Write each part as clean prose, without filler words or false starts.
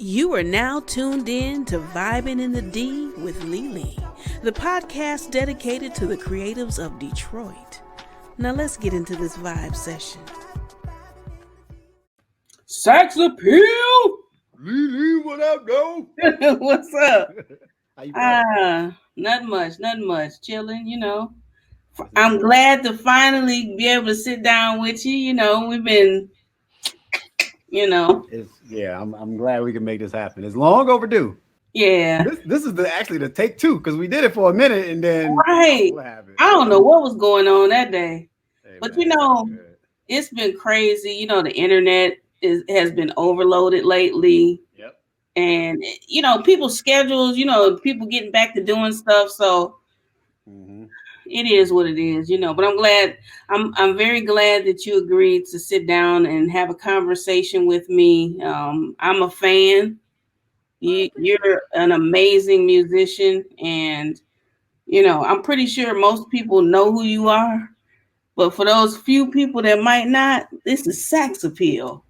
You are now tuned in to Vibin in the D with Lele, the podcast dedicated to the creatives of Detroit. Now let's get into this vibe session. SAXAPPEAL! Lele, what up, though? What's up? How you feeling? Nothing much. Chilling, I'm glad to finally be able to sit down with you. We've been, I'm glad we can make this happen. It's long overdue. yeah. This is actually the take two because we did it for a minute and then Right. what happened? I don't know what was going on that day. Hey, But man, it's been crazy. The internet has been overloaded lately. Yep. And people's schedules, people getting back to doing stuff. So it is what it is, but I'm very glad that you agreed to sit down and have a conversation with me. I'm a fan. You're an amazing musician, and I'm pretty sure most people know who you are, but for those few people that might not, this is SAXAPPEAL.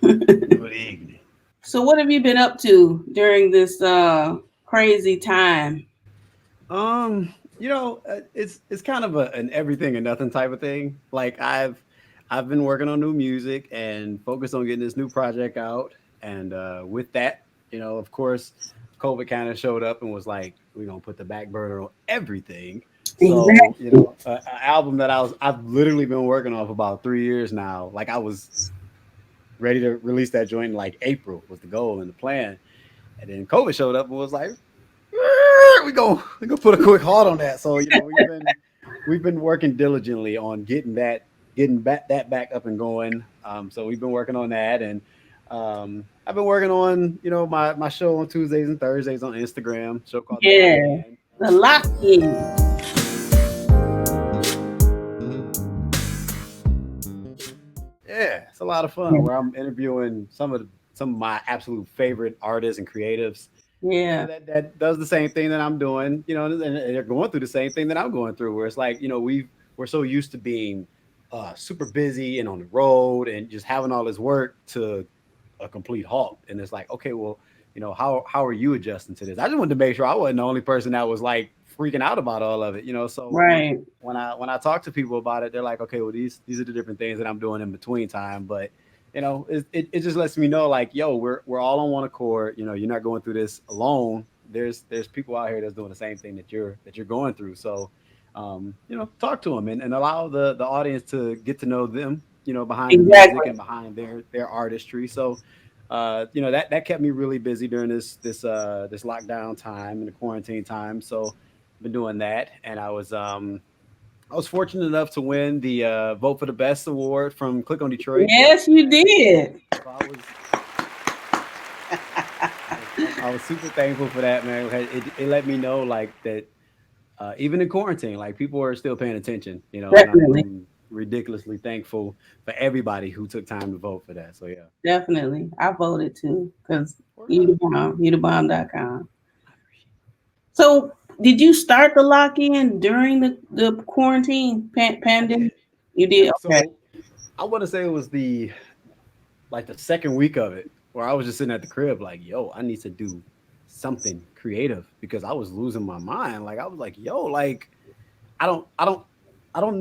Good evening. So what have you been up to during this crazy time? It's kind of an everything and nothing type of thing. Like I've been working on new music and focused on getting this new project out. And with that, of course, COVID kind of showed up and was like, we're gonna put the back burner on everything. So, Exactly. an album that I've literally been working on for about 3 years now. Like I was ready to release that joint in like April was the goal and the plan. And then COVID showed up and was like, we gonna put a quick halt on that. So we've been working diligently on getting that back up and going. So we've been working on that, and I've been working on my show on Tuesdays and Thursdays on Instagram. Show called The Lock-In. Yeah, it's a lot of fun where I'm interviewing some of my absolute favorite artists and creatives. Yeah. That does the same thing that I'm doing, and they're going through the same thing that I'm going through, where it's like, we're so used to being super busy and on the road and just having all this work to a complete halt. And it's like, okay, well, how are you adjusting to this? I just wanted to make sure I wasn't the only person that was like freaking out about all of it, So right. When I talk to people about it, they're like, okay, well, these are the different things that I'm doing in between time, but it just lets me know, like, yo, we're all on one accord. You're not going through this alone. There's people out here that's doing the same thing that you're going through. So, talk to them and allow the audience to get to know them, behind the music and behind their artistry. So, that kept me really busy during this lockdown time and the quarantine time. So, I've been doing that, and I was fortunate enough to win the Vote for the Best award from Click on Detroit. Yes, you did. So I was super thankful for that, man. It let me know, like, that even in quarantine, like, people are still paying attention, Definitely. And I'm ridiculously thankful for everybody who took time to vote for that. So, yeah. Definitely. I voted too, because you.com. So, did you start the lock-in during the quarantine pandemic? You did? Okay. So, I want to say it was the second week of it where I was just sitting at the crib like, yo, I need to do something creative because I was losing my mind. Like I was like, yo, like I don't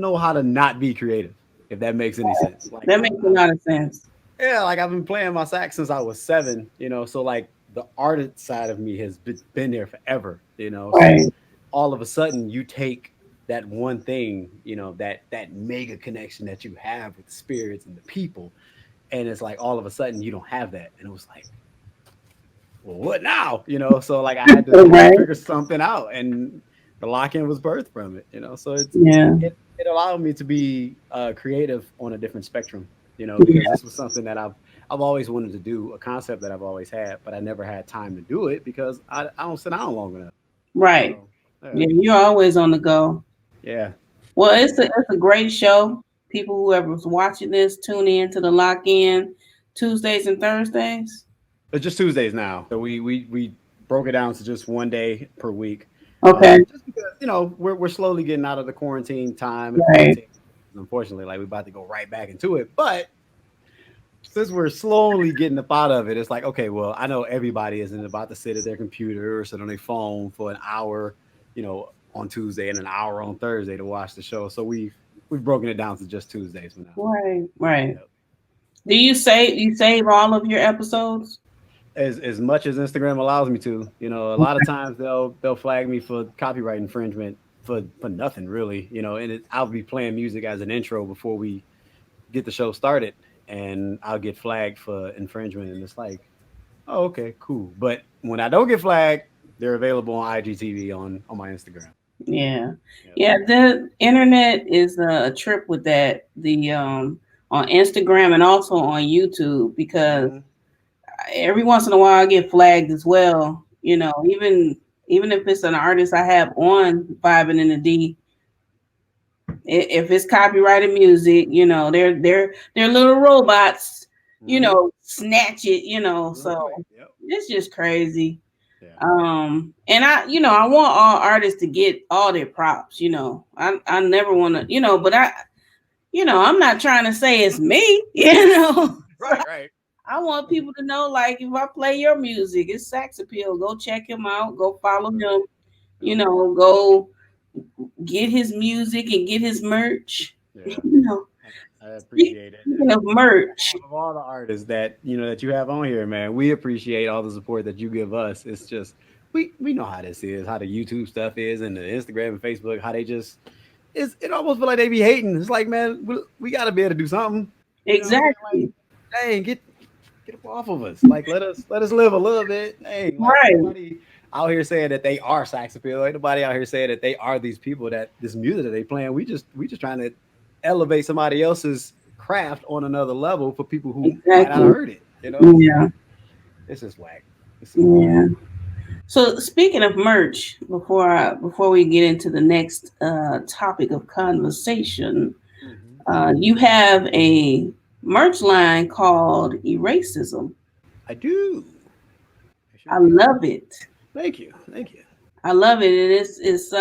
know how to not be creative, if that makes any sense. Like, that makes a lot of sense. Yeah, like I've been playing my sax since I was 7, so like the artist side of me has been there forever, Right. So all of a sudden you take that one thing, that mega connection that you have with the spirits and the people, and it's like all of a sudden you don't have that, and it was like, well, what now? So like I had to figure something out, and the lock-in was birthed from it, So it allowed me to be creative on a different spectrum, because this was something that I've always wanted to do, a concept that I've always had, but I never had time to do it because I don't sit down long enough. Right. So, you're always on the go. Yeah. Well, it's a great show. People, whoever's watching this, tune in to the Lock-In Tuesdays and Thursdays. It's just Tuesdays now. So we broke it down to just one day per week. Okay. Just because, we're slowly getting out of the quarantine time. Right. Unfortunately, like we're about to go right back into it. But since we're slowly getting up out of it, it's like, okay, well, I know everybody isn't about to sit at their computer or sit on their phone for an hour, on Tuesday and an hour on Thursday to watch the show. So we've broken it down to just Tuesdays for now. Right, right. Yep. Do you save all of your episodes? As much as Instagram allows me to, a lot of times they'll flag me for copyright infringement for nothing really, and I'll be playing music as an intro before we get the show started, and I'll get flagged for infringement, and it's like, oh, okay, cool. But when I don't get flagged, they're available on IGTV on my Instagram. Yeah, Yep. yeah. The internet is a trip with that. The on Instagram and also on YouTube because Mm-hmm. every once in a while I get flagged as well. Even if it's an artist I have on Vibin in the D, if it's copyrighted music, they're little robots, Mm-hmm. snatch it, Real so quick. Yep. it's just crazy. Yeah. And I want all artists to get all their props, I never want to, but I'm not trying to say it's me, Right. Right. I want people to know, like, if I play your music, it's SAXAPPEAL. Go check him out. Go follow him. Yep. Go get his music and get his merch. Yeah. you know, I appreciate it. speaking And of merch, of all the artists that you have on here, man, we appreciate all the support that you give us. It's just we know how this is, how the YouTube stuff is, and the Instagram and Facebook, how they just it almost feel like they be hating. It's like, man, we got to be able to do something. You know what I'm saying? Like, exactly, hey, get up off of us. Like, let us live a little bit. Hey, like ain't right? nobody out here saying that they are sax appeal. Ain't nobody out here saying that they are these people that this music that they playing. We just trying to elevate somebody else's craft on another level for people who might not have Exactly. heard it. Yeah, It's just whack. It's super whack. yeah. So speaking of merch, before we get into the next topic of conversation, Hmm. you have a merch line called Erasism. I do. I sure I do. love it. Thank you. Thank you. I love it. And it's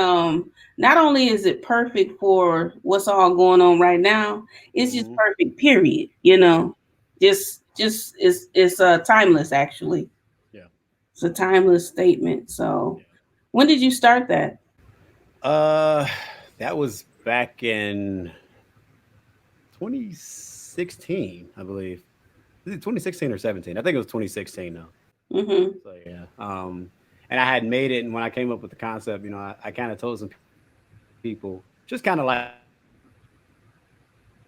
not only is it perfect for what's all going on right now, it's just Hmm. perfect, period. Just it's timeless actually. Yeah. It's a timeless statement. So Yeah. when did you start that? Uh, that was back in 2016, I believe. Is it 2016 or 17? I think it was 2016 now. Hmm. So yeah. And I had made it, and when I came up with the concept, I kind of told some people, just kind of like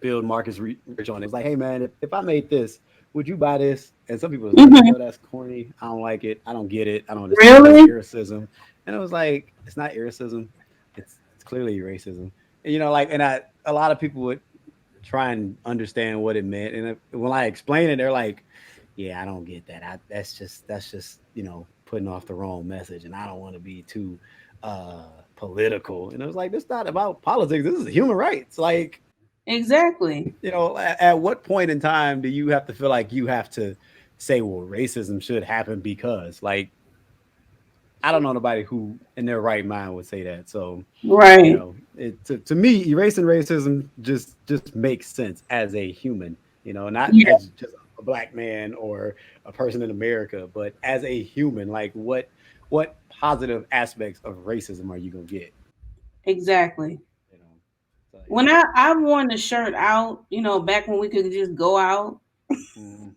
build market research on it. It's like, hey man, if I made this, would you buy this? And some people was like, Hmm. yo, that's corny. I don't like it. I don't get it. I don't understand it. It's Really? lyricism. And it was like, it's not lyricism. It's clearly racism. And a lot of people would try and understand what it meant. And when I explain it, they're like, yeah, I don't get that. That's just putting off the wrong message, and I don't want to be too political. And it was like, this not about politics. This is human rights. Like, Exactly. at what point in time do you have to feel like you have to say, well, racism should happen because, like, I don't know nobody who in their right mind would say that. So, Right. to me, erasing racism just makes sense as a human, not Yeah. as just a black man or a person in America, but as a human. Like, what positive aspects of racism are you gonna get? Exactly. You know, so When I worn the shirt out, back when we could just go out. mm,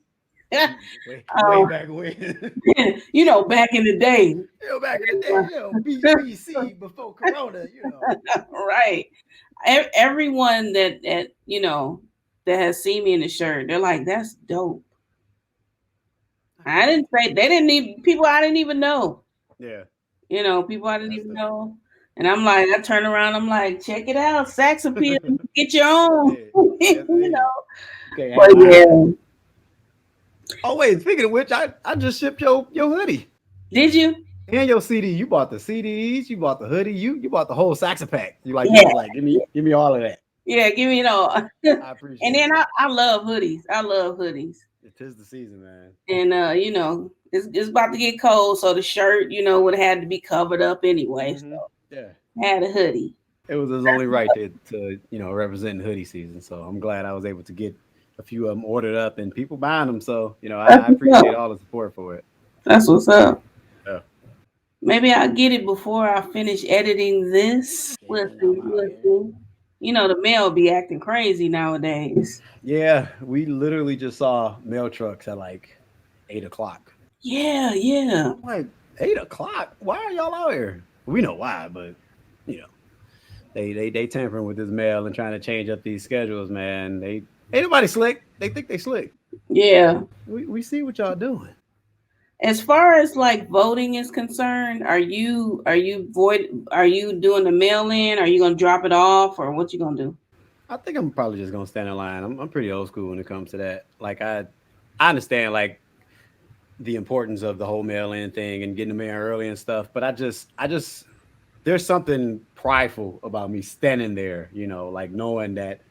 uh, way back when, back in the day. back in the day, BC before Corona, Right. Everyone that has seen me in the shirt, they're like, "That's dope." I didn't say they didn't even people I didn't even know. Yeah, People I didn't that's even the know. And I'm like, I turn around, I'm like, check it out, Sax Appeal, get your yes, own. indeed. Yes, indeed. You can't But have mine. yeah, Oh wait, speaking of which, I just shipped your hoodie did you? and your CD. You bought the CDs, you bought the hoodie, you bought the whole sax pack. You Yeah, was like, give me all of that. yeah, give me it all. I And appreciate then that. I love hoodies. I love hoodies. It is the season, man. And it's about to get cold, so the shirt, would have had to be covered up anyway. Hmm. So Yeah, I had a hoodie. it was his only right to represent hoodie season. So I'm glad I was able to get a few of them ordered up, and people buying them. So That's I what's appreciate up. all the support for it. That's what's up. Yeah. Maybe I'll get it before I finish editing this. Getting We'll them see. out We'll here. see. The mail be acting crazy nowadays. Yeah, we literally just saw mail trucks at like 8 o'clock. Yeah, yeah. I'm like, 8 o'clock? Why are y'all out here? We know why, but you know, they tampering with this mail and trying to change up these schedules, man. They ain't nobody slick. They think they slick. Yeah. We see what y'all doing. As far as like voting is concerned, are you doing the mail in? Are you gonna drop it off or what you gonna do? I think I'm probably just gonna stand in line. I'm pretty old school when it comes to that. Like I understand like the importance of the whole mail in thing and getting the mail early and stuff, but I just there's something prideful about me standing there, like knowing that,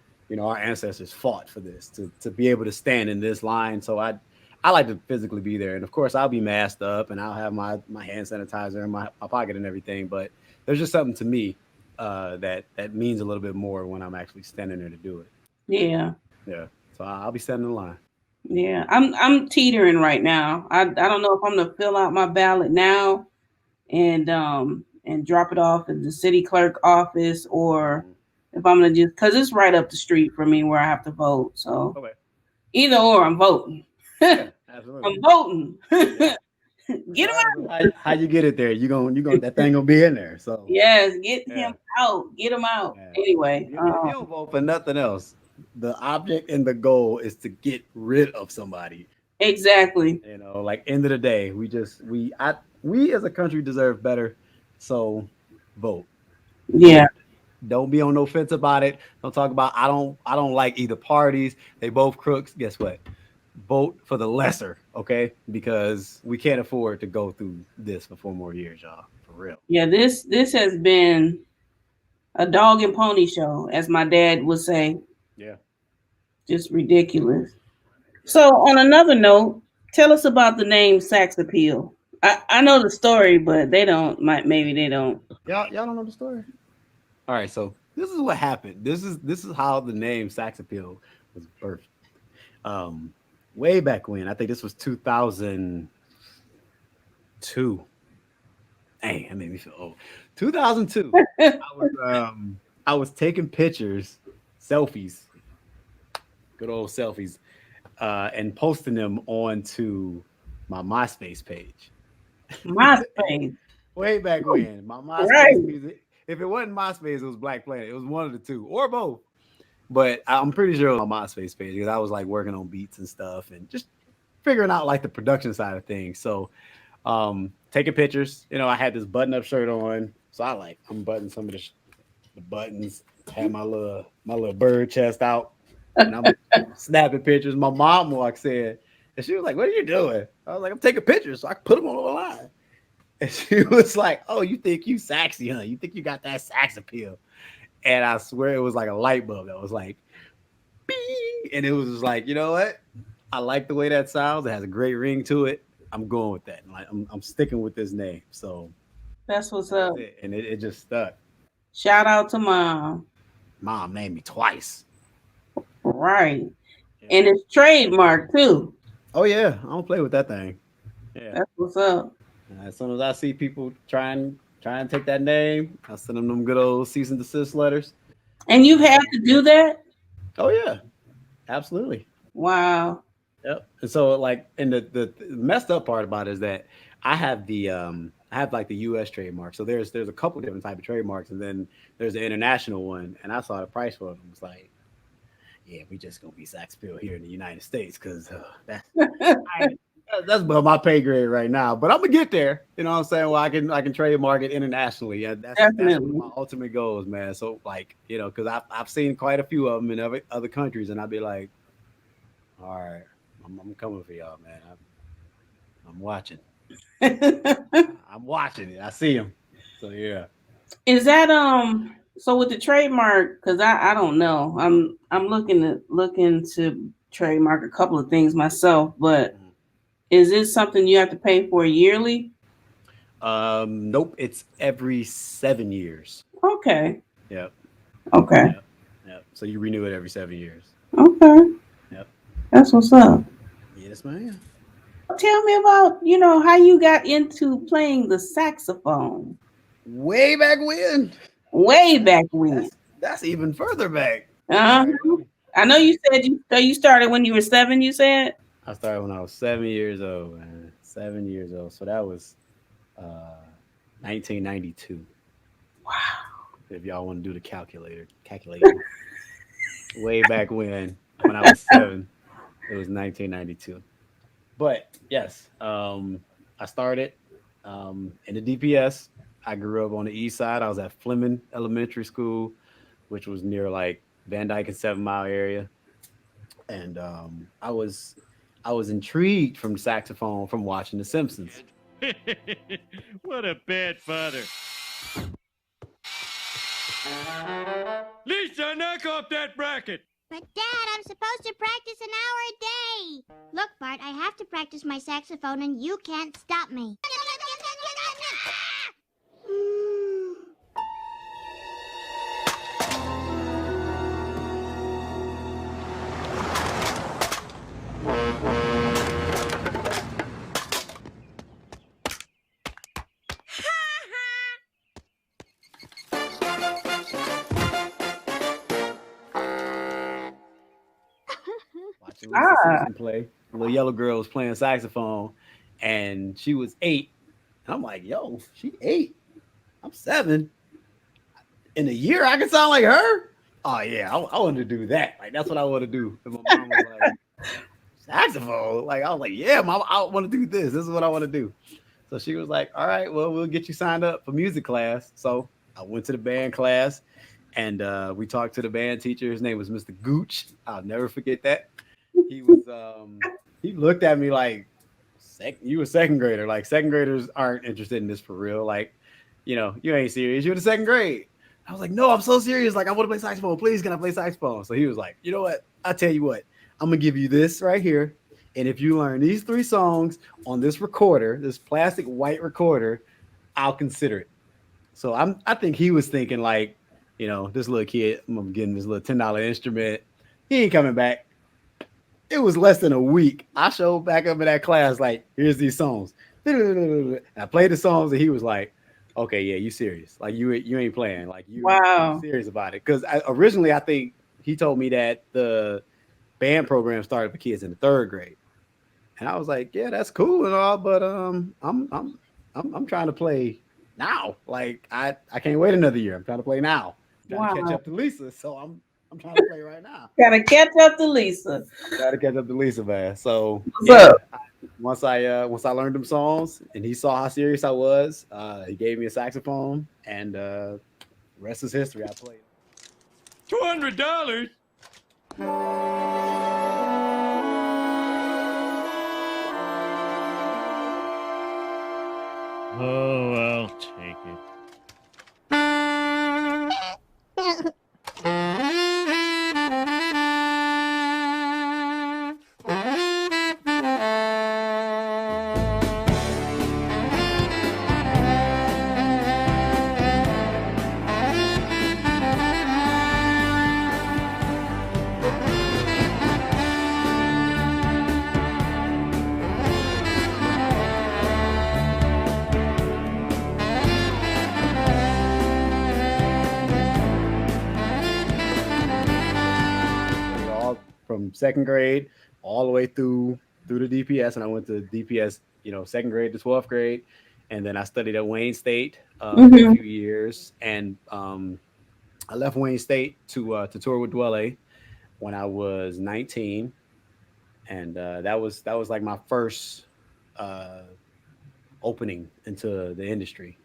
our ancestors fought for this to be able to stand in this line. So I like to physically be there. And of course I'll be masked up and I'll have my hand sanitizer in my pocket and everything. But there's just something to me that means a little bit more when I'm actually standing there to do it. Yeah. Yeah. So I'll be standing in line. Yeah. I'm teetering right now. I don't know if I'm gonna fill out my ballot now and drop it off at the city clerk office or Mhm. if I'm gonna just because it's right up the street for me where I have to vote. So Okay. either or I'm voting. Yeah, I'm absolutely. voting. Yeah. Get him Regardless of out. how you get it there, you gonna that thing gonna be in there. So Yes, get yeah. him out. Get him out. Yeah. Anyway, If you don't vote for nothing else, the object and the goal is to get rid of somebody. exactly. Like end of the day, we as a country deserve better. So vote. Yeah. Vote. Don't be on no fence about it. Don't talk about I don't like either parties. They both crooks. Guess what? Vote for the lesser, okay? Because we can't afford to go through this for 4 more years, y'all. For real. Yeah, this has been a dog and pony show, as my dad would say. Yeah. Just ridiculous. So on another note, tell us about the name Sax Appeal. I know the story, but they don't maybe they don't. Y'all don't know the story? All right, so this is what happened. This is how the name SAXAPPEAL was birthed. Um, Way back when, I think this was 2002. Dang, that made me feel old. 2002. I was taking pictures, selfies, good old selfies, and posting them onto my MySpace page. MySpace. Way back when, my MySpace Right. music. If it wasn't MySpace, it was Black Planet. It was one of the two, or both. But I'm pretty sure it was on my MySpace page because I was like working on beats and stuff and just figuring out like the production side of things. So taking pictures, I had this button up shirt on. So I'm buttoning some of the buttons, had my little bird chest out, and I'm snapping pictures. My mom walks in and she was like, "What are you doing?" I was like, "I'm taking pictures so I can put them on the line." And she was like, "Oh, you think you sexy, huh? You think you got that sax appeal?" And I swear it was like a light bulb that was like, bing, and it was just like, you know what? I like the way that sounds. It has a great ring to it. I'm going with that. Like I'm sticking with this name. So That's what's that was up. it, and it just stuck. Shout out to mom. Mom named me twice. Right. Yeah. And it's trademark too. Oh yeah, I don't play with that thing. Yeah. That's what's up. As soon as I see people trying to take that name, I send them good old cease and desist letters. And you've had to do that? Oh yeah, absolutely. Wow. Yep. And so like, and the messed up part about it is that I have like the U.S. trademark. So there's a couple different type of trademarks, and then there's the international one. And I saw the price for them. It's like, yeah, we just gonna be SAXAPPEAL here in the United States because that's above my pay grade right now. But I'm gonna get there. You know what I'm saying? Well, I can trademark it internationally. Yeah, that's one of Definitely. my ultimate goals, man. So like, because I've seen quite a few of them in other countries, and I'd be like, all right, I'm coming for y'all, man. I'm watching. I'm watching it. I see him. So yeah. Is that so with the trademark? Because I don't know. I'm looking to trademark a couple of things myself, but is this something you have to pay for yearly? Nope. It's every 7 years. Okay. Yep. Okay. Yep. Yep. So you renew it every 7 years. Okay. Yep. That's what's up. Yes, man. Tell me about, how you got into playing the saxophone Way back when. way back when. That's even further back. All Uh, right. I know you said you started when you were 7, you said? I started when I was 7 years old, man. 7 years old. So that was uh 1992. If y'all want to do the calculation. Way back when I was seven, it was 1992. But yes, I started in the DPS. I grew up on the east side. I was at Fleming Elementary School, which was near like Van Dyke and 7 Mile area. And I was intrigued from saxophone from watching The Simpsons. What a bad father. Lisa, knock off that bracket. But Dad, I'm supposed to practice an hour a day. Look, Bart, I have to practice my saxophone and you can't stop me. Watching Lisa Simpson play. The little yellow girl was playing saxophone, and she was 8. And I'm like, yo, she 8. I'm 7. In a year, I can sound like her. Oh yeah, I want to do that. Like that's what I want to do. And my mom was like, saxophone. Like I was like, yeah, mom, I want to do this. This is what I want to do. So she was like, all right, well, we'll get you signed up for music class. So I went to the band class, and we talked to the band teacher. His name was Mr. Gooch. I'll never forget that. He was he looked at me like, you a second grader. Like second graders aren't interested in this for real. Like, you ain't serious. You're in the second grade. I was like, no, I'm so serious. Like, I want to play saxophone. Please, can I play saxophone? So he was like, you know what? I'll tell you what. I'm going to give you this right here. And if you learn these 3 songs on this recorder, this plastic white recorder, I'll consider it. So I think he was thinking like, this little kid, I'm getting this little $10 instrument. He ain't coming back. It was less than a week. I showed back up in that class, like, here's these songs. And I played the songs, and he was like, okay, yeah, you serious. Like, you ain't playing. Like, you serious about it. Because originally, I think he told me that the band program started for kids in the 3rd grade. And I was like, yeah, that's cool and all, but I'm trying to play now. Like, I can't wait another year. I'm trying to play now. I'm trying to catch up to Lisa, so I'm trying to play right now. Gotta catch up to Lisa. Man. So What's up? Once I learned them songs and he saw how serious I was, he gave me a saxophone, and the rest is history. I played. $200? Oh, I'll take it. From 2nd grade all the way through the DPS, and I went to DPS, 2nd grade to 12th grade, and then I studied at Wayne State for a few years, and I left Wayne State to tour with Dwelle when I was 19, and that was like my first opening into the industry.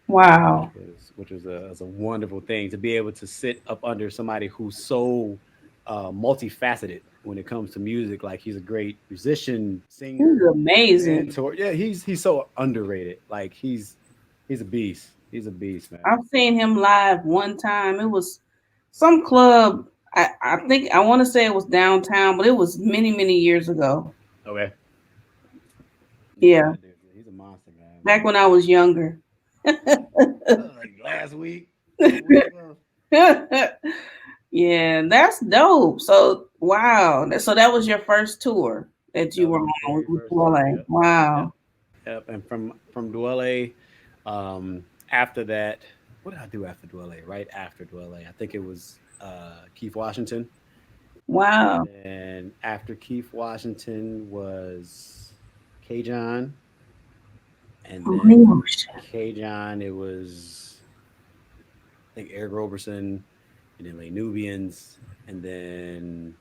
Wow. Which was a wonderful thing to be able to sit up under somebody who's so multifaceted when it comes to music. Like he's a great musician, singer, He's amazing. mentor. Yeah, he's so underrated. Like he's a beast. He's a beast, man. I've seen him live one time. It was some club. I think I want to say it was downtown, but it was many, many years ago. Okay. Yeah. He's a monster, man. Back when I was younger. Like last week. Yeah, that's dope. So Wow. So that was your first tour that That you was were my on very with first tour. Lele. Yep. Yep. Wow. Yep. And from Dwelle, after that, what did I do after Dwelle? Right after Dwelle, I think it was Keith Washington. And Wow. then after Keith Washington was K John. And then from K John, it was I think Eric Roberson, and then like Nubians, and then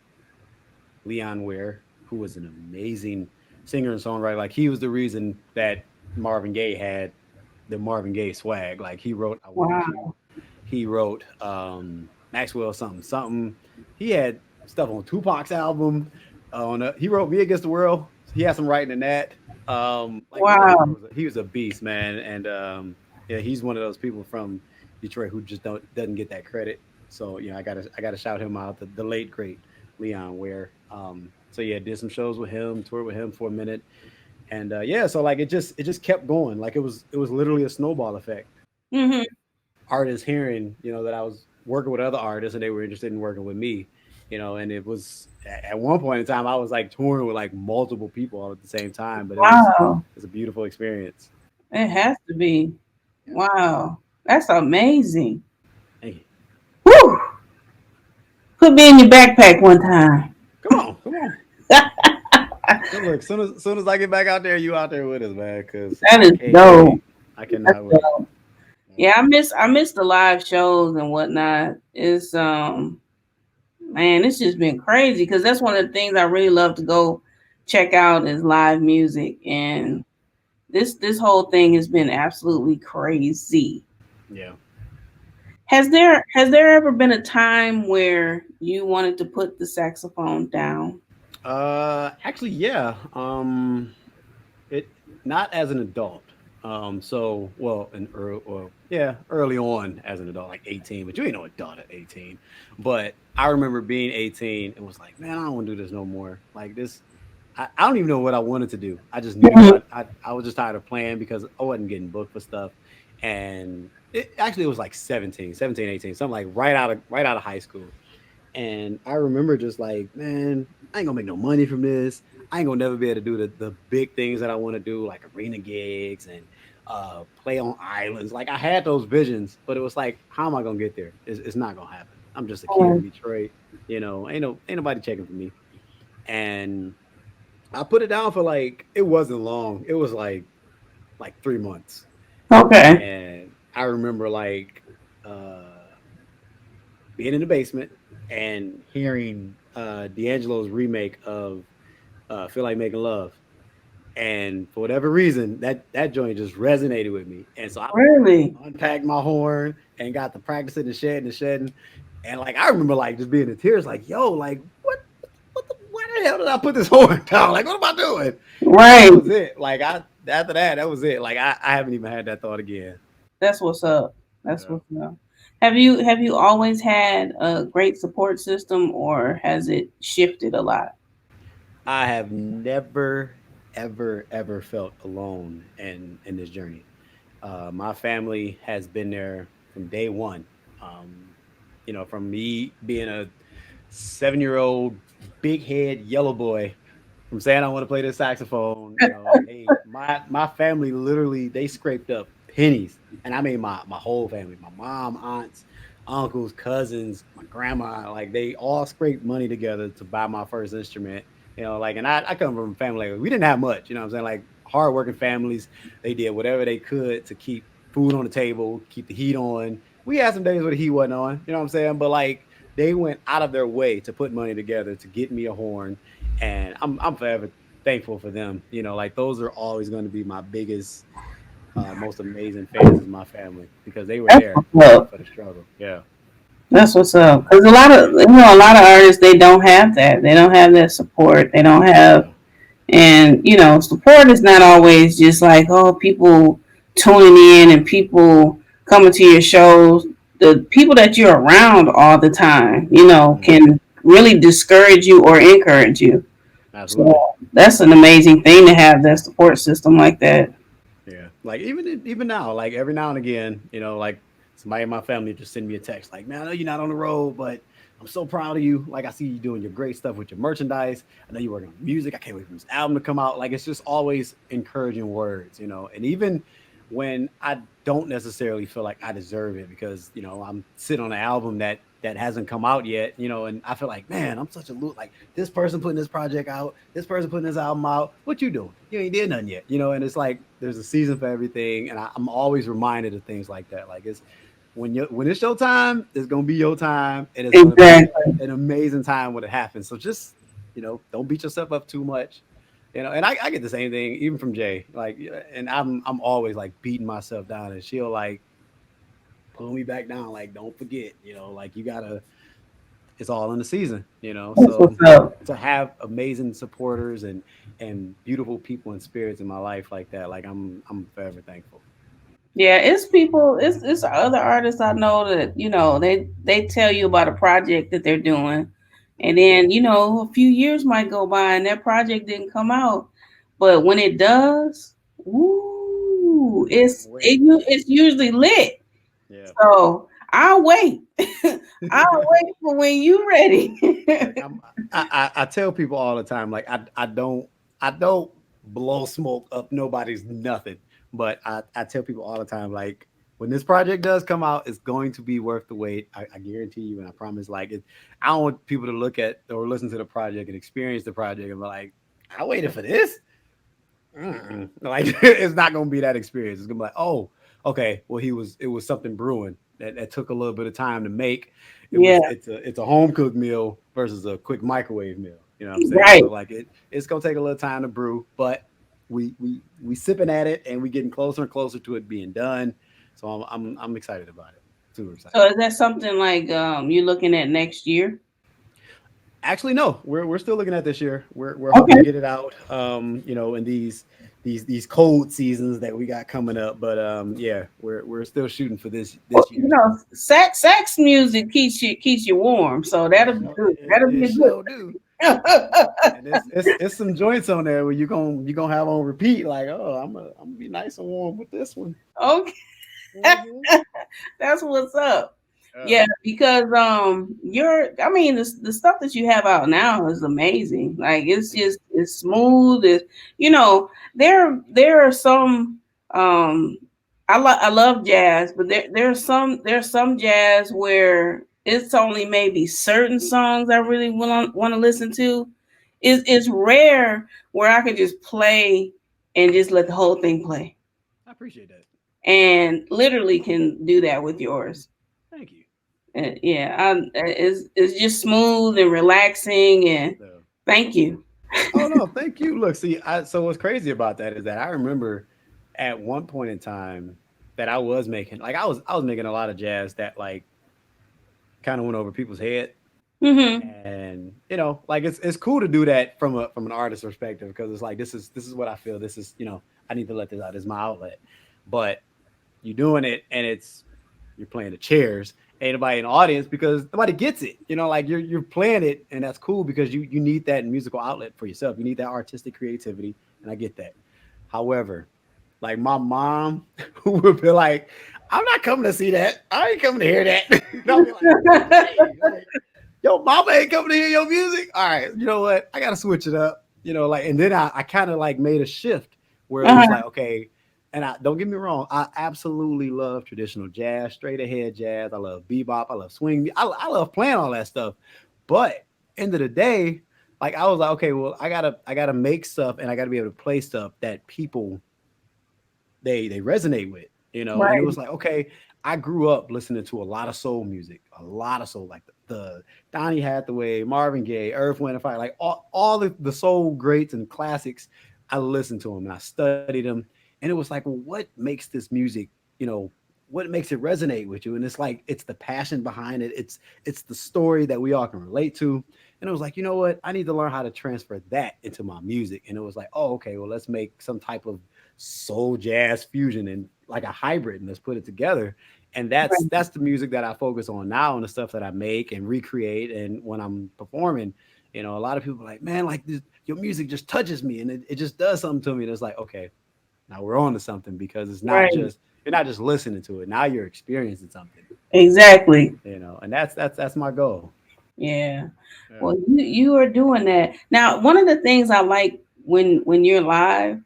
Leon Ware, who was an amazing singer and songwriter. Like he was the reason that Marvin Gaye had the Marvin Gaye swag. Like he wrote "I Want You," Wow. he wrote Maxwell something something. He had stuff on Tupac's album. He wrote "Me Against the World." He had some writing in that. Like Leon Ware Wow. he was a beast, man, and yeah, he's one of those people from Detroit who just doesn't get that credit. So I gotta shout him out, the late great Leon Ware. So yeah, did some shows with him, toured with him for a minute, and yeah, so like it just kept going. Like it was literally a snowball effect. Hmm. Artists hearing that I was working with other artists and they were interested in working with me, and it was at one point in time I was like touring with like multiple people all at the same time, but Wow. it's a beautiful experience. It has to be. Yeah. Wow. That's amazing. Thank you. Whew. Put me in your backpack one time. Come on. So look, soon as I get back out there, you out there with us, man, because That I is can't dope. wait. I That's cannot wait. dope. Yeah, I miss the live shows and whatnot. It's man, it's just been crazy because that's one of the things I really love to go check out is live music, Yeah, and this whole thing has been absolutely crazy. yeah. Has there ever been a time where you wanted to put the saxophone down? Actually, yeah. It not as an adult. So well, early on as an adult, like 18. But you ain't no adult at 18. But I remember being 18 and was like, man, I don't want to do this no more. Like this, I don't even know what I wanted to do. I just knew Mhm. I was just tired of playing because I wasn't getting booked for stuff. And it was like 17, 18, something like right out of high school. And I remember just like, man, I ain't gonna make no money from this. I ain't gonna never be able to do the big things that I want to do, like arena gigs and play on islands. Like I had those visions, but it was like, how am I gonna get there? It's not gonna happen. I'm just a kid from Detroit, ain't nobody checking for me. And I put it down for like it wasn't long. It was like 3 months. Okay. And I remember like being in the basement and hearing D'Angelo's remake of "Feel Like Making Love," and for whatever reason, that joint just resonated with me, and so I Really? unpacked my horn and got to practice in the shed and the shedding, and like I remember like just being in tears, like yo, like why the hell did I put this horn down? Like what am I doing? And Right. that was it. Like I after that was it. Like I haven't even had that thought again. That's what's up. That's Yeah. what's up. Have you always had a great support system or has it shifted a lot? I have never, ever felt alone in this journey. My family has been there from day one. Um, from me being a 7-year-old big head yellow boy, from saying I want to play the saxophone. My family literally they scraped up pennies, and I mean my whole family, my mom, aunts, uncles, cousins, my grandma, like they all scraped money together to buy my first instrument. Like, and I come from a family like, we didn't have much. You know what I'm saying? Like hardworking families, they did whatever they could to keep food on the table, keep the heat on. We had some days where the heat wasn't on. You know what I'm saying? But like they went out of their way to put money together to get me a horn, and I'm forever thankful for them. Like those are always going to be my biggest, most amazing fans is my family because they were That's there what's up. for the struggle. Yeah, That's what's up. Because a lot of artists they don't have that. They don't have that support. They don't have, yeah, and support is not always just like people tuning in and people coming to your shows. The people that you're around all the time, hmm, can really discourage you or encourage you. absolutely. So that's an amazing thing to have that support system like that. Yeah, like even now, like every now and again, like somebody in my family just send me a text, like, "Man, I know you're not on the road, but I'm so proud of you. Like I see you doing your great stuff with your merchandise. I know you're working on music. I can't wait for this album to come out. Like it's just always encouraging words, you know. And even when I don't necessarily feel like I deserve it because I'm sitting on an album that hasn't come out yet, and I feel like, man, I'm such a loot. Like this person putting this project out, this person putting this album out. What you doing? You ain't did nothing yet, And it's like there's a season for everything, and I'm always reminded of things like that. Like it's when it's your time, it's gonna be your time, and it's gonna be Exactly. an amazing time when it happens. So just don't beat yourself up too much. And I get the same thing even from Jay. Like, and I'm always like beating myself down, and she'll like pull me back down. Like, don't forget, like you gotta. It's all in the season, That's So what's up. to have amazing supporters and beautiful people and spirits in my life like that, like I'm forever thankful. Yeah, it's people, it's other artists I know that, they tell you about a project that they're doing. And then, a few years might go by and that project didn't come out. But when it does, woo, Wait, it's usually lit. yeah. So I'll wait. I'll wait for when you ready. Look, I tell people all the time, like I don't blow smoke up nobody's nothing, but I tell people all the time, like when this project does come out, it's going to be worth the wait. I guarantee you, and I promise. Like I don't want people to look at or listen to the project and experience the project and be like, I waited for this. Mm-mm. Like it's not gonna be that experience. It's gonna be like, oh, okay. Well, it was something brewing that took a little bit of time to make. Yeah, It's a home cooked meal versus a quick microwave meal. You know what I'm saying? right. So like it's gonna take a little time to brew, but we sipping at it and we getting closer and closer to it being done. So I'm excited about it. Super excited. So is that something like you're looking at next year? Actually, no, we're still looking at this year. We're hoping to Okay. get it out, in these cold seasons that we got coming up. But yeah, we're still shooting for Well, this year. sax music keeps you warm, so that'll be good. That'll be It a good sure do. one. And it's some joints on there where you gonna have on repeat. Like, oh, I'm gonna be nice and warm with this one. Okay, Mhm. that's what's up. Yeah. Yeah, because I mean the stuff that you have out now is amazing. Like Thank you. it's smooth. There are some um I love jazz, but there's some jazz where it's only maybe certain songs I really want to listen to. It's rare where I can just play and just let the whole thing play, I appreciate that. and literally can do that with yours. Thank you. Yeah, it's just smooth and relaxing, and So, thank you. oh no, thank you. Look, see, so what's crazy about that is that I remember at one point in time that I was making like I was making a lot of jazz that like kind of went over people's head. Hmm. And like it's cool to do that from an artist perspective because it's like this is what I feel. This is I need to let this out. This is my outlet. But you're doing it and you're playing the chairs. Ain't nobody in the audience because nobody gets it. Like you're playing it and that's cool because you need that musical outlet for yourself. You need that artistic creativity, and I get that. However, like my mom who would be like, I'm not coming to see that. I ain't coming to hear that. And I'll be like, hey, like, yo, mama ain't coming to hear your music. All right, you know what? I gotta switch it up. Like, and then I kind of like made a shift where it was Uh-huh. like, okay, and I don't get me wrong, I absolutely love traditional jazz, straight ahead jazz. I love bebop, I love swing, I love playing all that stuff. But end of the day, like I was like, okay, well, I gotta make stuff and I gotta be able to play stuff that people they resonate with, and it Right. was like, okay, I grew up listening to a lot of soul music, a lot of soul, like the Donny Hathaway, Marvin Gaye, Earth, Wind and Fire, like all the soul greats and classics. I listened to them and I studied them, and it was like, well, what makes this music, you know what makes it resonate with you? And it's like it's the passion behind it, it's the story that we all can relate to. And it was like, you know what, I need to learn how to transfer that into my music. And it was like, oh, okay, well, let's make some type of soul jazz fusion and like a hybrid, and let's put it together. And that's the music that I focus on now, and the stuff that I make and recreate. And when I'm performing, a lot of people are like, man, like this, your music just touches me and it just does something to me. And it's like, okay, now we're on to something because it's not Right. just you're not just listening to it. Now you're experiencing something, Exactly. and that's my goal. Yeah. Yeah. Well, you are doing that. Now, one of the things I like when you're live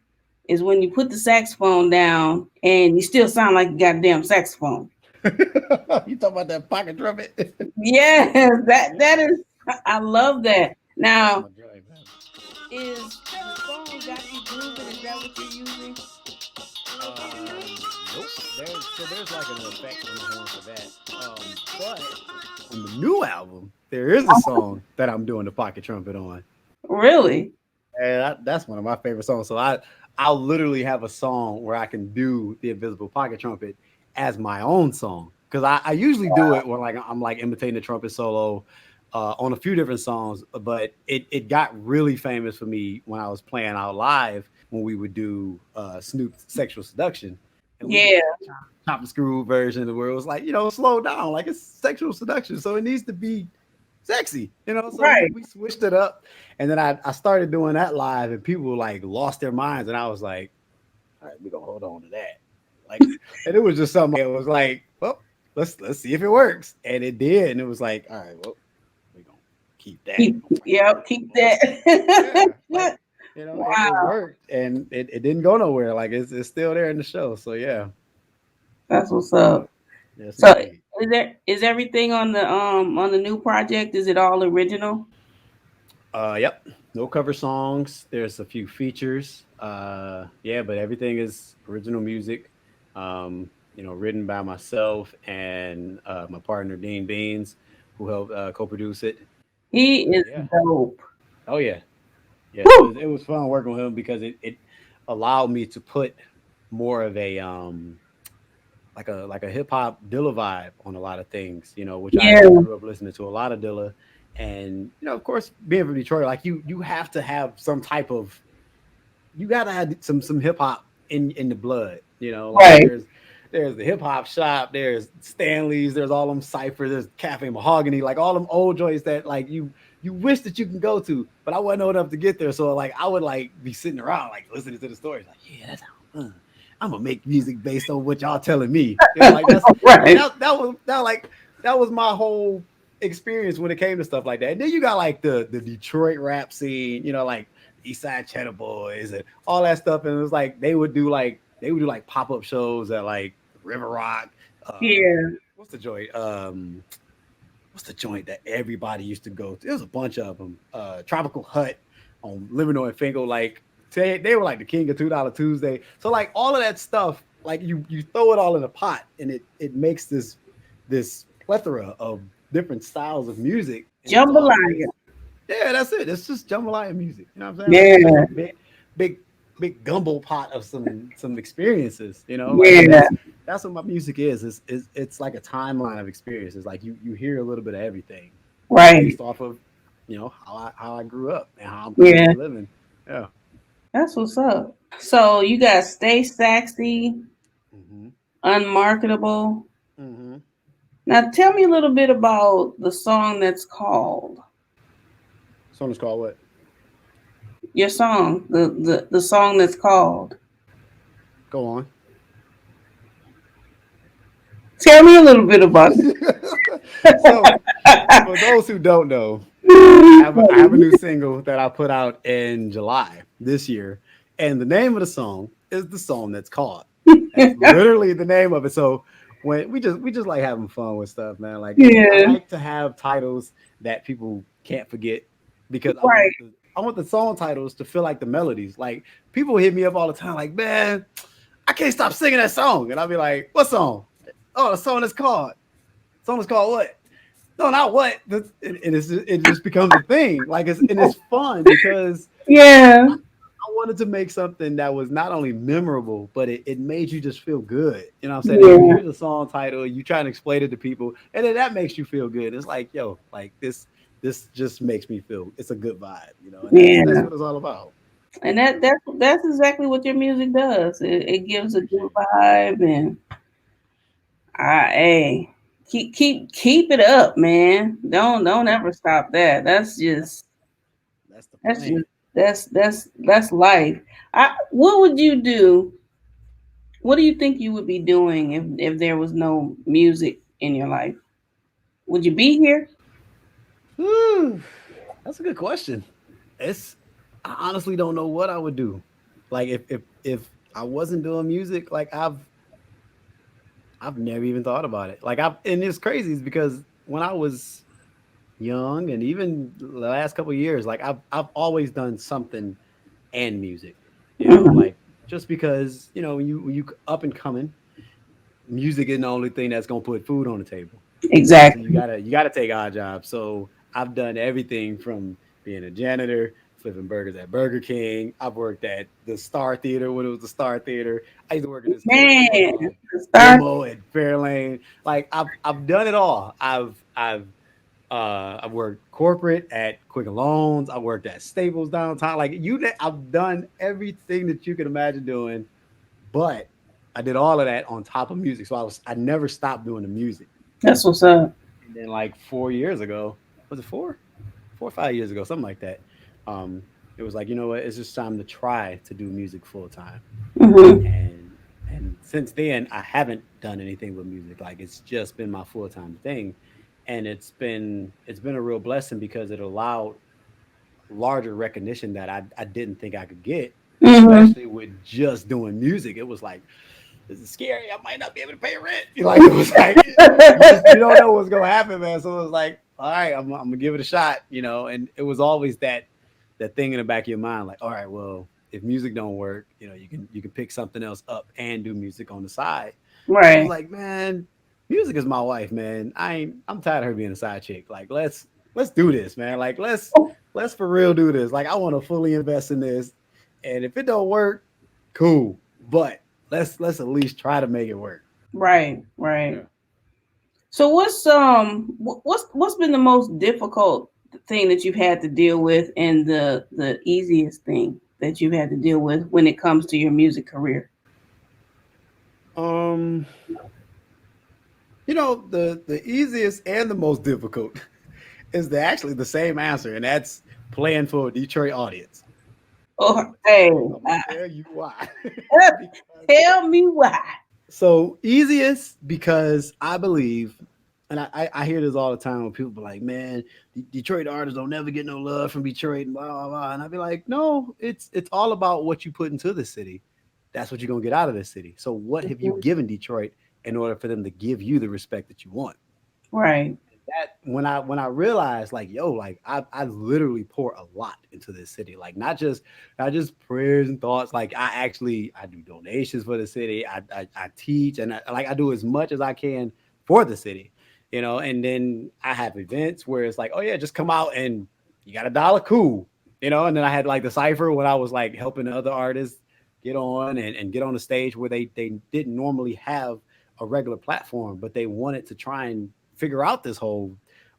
is when you put the saxophone down and you still sound like a goddamn saxophone. You talking about that pocket trumpet? Yes, that is I love that. That's Now, my joint, man. is the song Got You Grooving, is that what you're using? Nope. There's like an effect on the horn for that. But on the new album, there is a song that I'm doing the pocket trumpet on. Really? And that's one of my favorite songs. So I'll literally have a song where I can do the invisible pocket trumpet as my own song. Because I usually do it when like I'm like imitating the trumpet solo on a few different songs, but it got really famous for me when I was playing out live when we would do Snoop's Sexual Seduction. And we did Yeah, like a chop and screw version where it was like, slow down, like it's sexual seduction. So it needs to be sexy, So we, right. we switched it up, and then I started doing that live, and people like lost their minds, and I was like, all right, we're gonna hold on to that, like, and it was just something. It was like, well, let's see if it works, and it did, and it was like, all right, well, we're gonna keep that. Yep, keep Yeah, that. like it Wow, worked, and it didn't go nowhere. Like it's still there in the show. So yeah, that's what's up. yes So indeed. is everything on the new project? Is it all original? Yep. No cover songs. There's a few features. Yeah, but everything is original music. Written by myself and my partner Dean Beans, who helped co-produce it. He is Yeah. dope. Oh yeah. Yeah. So Woo! it was fun working with him because it allowed me to put more of a like a hip hop Dilla vibe on a lot of things, which I Yeah, grew up listening to a lot of Dilla, and of course, being from Detroit, like you have to have some type of you gotta have some hip hop in the blood, like right. there's the hip hop shop, there's Stanley's, there's all them ciphers, there's Cafe Mahogany, like all them old joints that like you wish that you can go to, but I wasn't old enough to get there, so like I would like be sitting around like listening to the stories, like yeah, that's how. I'm gonna make music based on what y'all telling me. Like that's like Right. that was my whole experience when it came to stuff like that. And then you got like the Detroit rap scene, like East Side Cheddar Boys and all that stuff. And it was like they would do like pop-up shows at like River Rock. Yeah. What's the joint? What's the joint that everybody used to go to? There was a bunch of them. Tropical Hut on Livernois and Fingal. Like they were like the king of $2 Tuesday. So like all of that stuff, like you throw it all in a pot, and it makes this plethora of different styles of music, and it's Jambalaya. always yeah, that's it. It's just jambalaya music. You know what I'm saying? Like it's just Yeah. a big, big gumbo pot of some experiences. Like, and Yeah. that's what my music is. It's like a timeline of experiences. Like you hear a little bit of everything, Right. based off of how I grew up and how I'm Yeah. currently living. Yeah. That's what's up. So you got Stay Saxy, Mm-hmm. Unmarketable. Mm-hmm. Now tell me a little bit about the song that's called Song is called what? your song, the song that's called. Go on. Tell me a little bit about So, for those who don't know, I have a new single that I put out in July this year, and the name of the song is the song that's called. That's it. literally the name of it. So when we just like having fun with stuff, man. Like I Yeah. like to have titles that people can't forget because I Right. want the song titles to feel like the melodies. Like people hit me up all the time, like, man, I can't stop singing that song, and I'll be like, what song? Oh, the song is called. The song is called what? No, not what. It just becomes a thing. Like it's fun because Yeah. I wanted to make something that was not only memorable, but it made you just feel good. You know what I'm saying? And you Yeah. hear the song title, you try and explain it to people, and then that makes you feel good. It's like, yo, like this just makes me feel it's a good vibe, and that's Yeah. what it's all about. And that's exactly what your music does. It gives a good Appreciate it. vibe, and hey, keep it up, man. Don't ever stop that. That's the That's plan. just that's life. What would you do? What do you think you would be doing if there was no music in your life? Would you be here? Whew, that's a good question. It's I honestly don't know what I would do. Like if I wasn't doing music, like I've never even thought about it. Like I've and it's crazy is because when I was young and even the last couple of years, like I've always done something and music. You know, Mhm. like just because, when you up and coming, music is the only thing that's gonna put food on the table. So you Exactly. gotta you gotta take odd jobs. So I've done everything from being a janitor, flipping burgers at Burger King. I've worked at the Star Theater when it was the Star Theater. I used to work in this place Man, called the start. Limo at Fairlane. Like I've done it all. I've worked corporate at Quicken Loans. I worked at Staples downtown. Like I've done everything that you can imagine doing, but I did all of that on top of music. So I never stopped doing the music. That's what's up. And then like 4 years ago, was it 4 or 5 years ago, something like that. Um, it was like, you know what, it's just time to try to do music full time. Hmm. And since then I haven't done anything with music. Like it's just been my full time thing. And it's been a real blessing because it allowed larger recognition that I didn't think I could get, Hmm. especially with just doing music. It was like, this is scary. I might not be able to pay rent. Like it was like you don't know what's gonna happen, man. So it was like, all right, I'm gonna give it a shot, And it was always that thing in the back of your mind, like, all right, well, if music don't work, you can pick something else up and do music on the side. I was Right. like, man, music is my wife, man. I'm tired of her being a side chick. Like, let's do this, man. Like, let's for real do this. Like, I want to fully invest in this. And if it don't work, cool. But let's at least try to make it work. Right. Yeah. Right. So what's been the most difficult thing that you've had to deal with, and the easiest thing that you've had to deal with when it comes to your music career? Um, the easiest and the most difficult is actually the same answer, and that's playing for a Detroit audience. And Oh, I'm hey, I'm gonna tell you why. Because tell me why. so easiest because I believe, and I hear this all the time when people be like, "Man, Detroit artists don't never get no love from Detroit," and blah blah blah. And I be like, "No, it's all about what you put into the city. That's what you're gonna get out of this city. So what have you given Detroit in order for them to give you the respect that you want?" Right. That when I realized like yo like I literally pour a lot into this city, like not just prayers and thoughts. Like I do donations for the city. I teach and I do as much as I can for the city, and then I have events where it's like, oh yeah, just come out and you got $1, cool, and then I had like the cipher when I was like helping other artists get on and get on the stage where they didn't normally have a regular platform, but they wanted to try and figure out this whole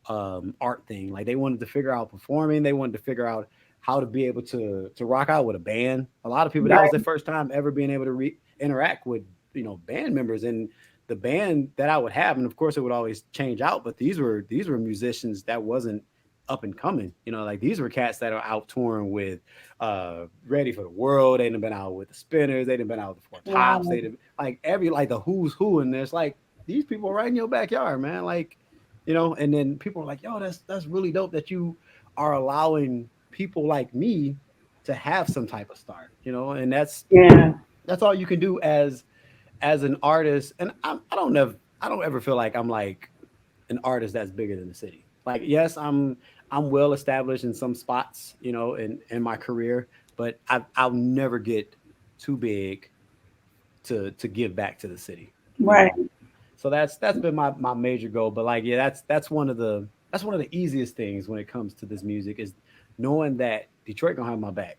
art thing. Like they wanted to figure out performing. They wanted to figure out how to be able to rock out with a band. A lot of people, that was their Right. first time ever being able to interact with band members. And the band that I would have, and of course it would always change out, but these were musicians that wasn't up and coming. Like these were cats that are out touring with Ready for the World. They'd been out with the Spinners. They'd been out with the Four Tops. Wow. They'd like every like the who's who, and there's like these people right in your backyard, man. Like, and then people are like, yo, that's really dope that you are allowing people like me to have some type of start, and Yeah. that's all you can do as an artist. And I don't ever feel like I'm like an artist that's bigger than the city. Like, yes, I'm well established in some spots, in my career, but I'll never get too big to give back to the city, you Right. know. So that's been my major goal. But like, yeah, that's one of the easiest things when it comes to this music is knowing that Detroit gonna have my back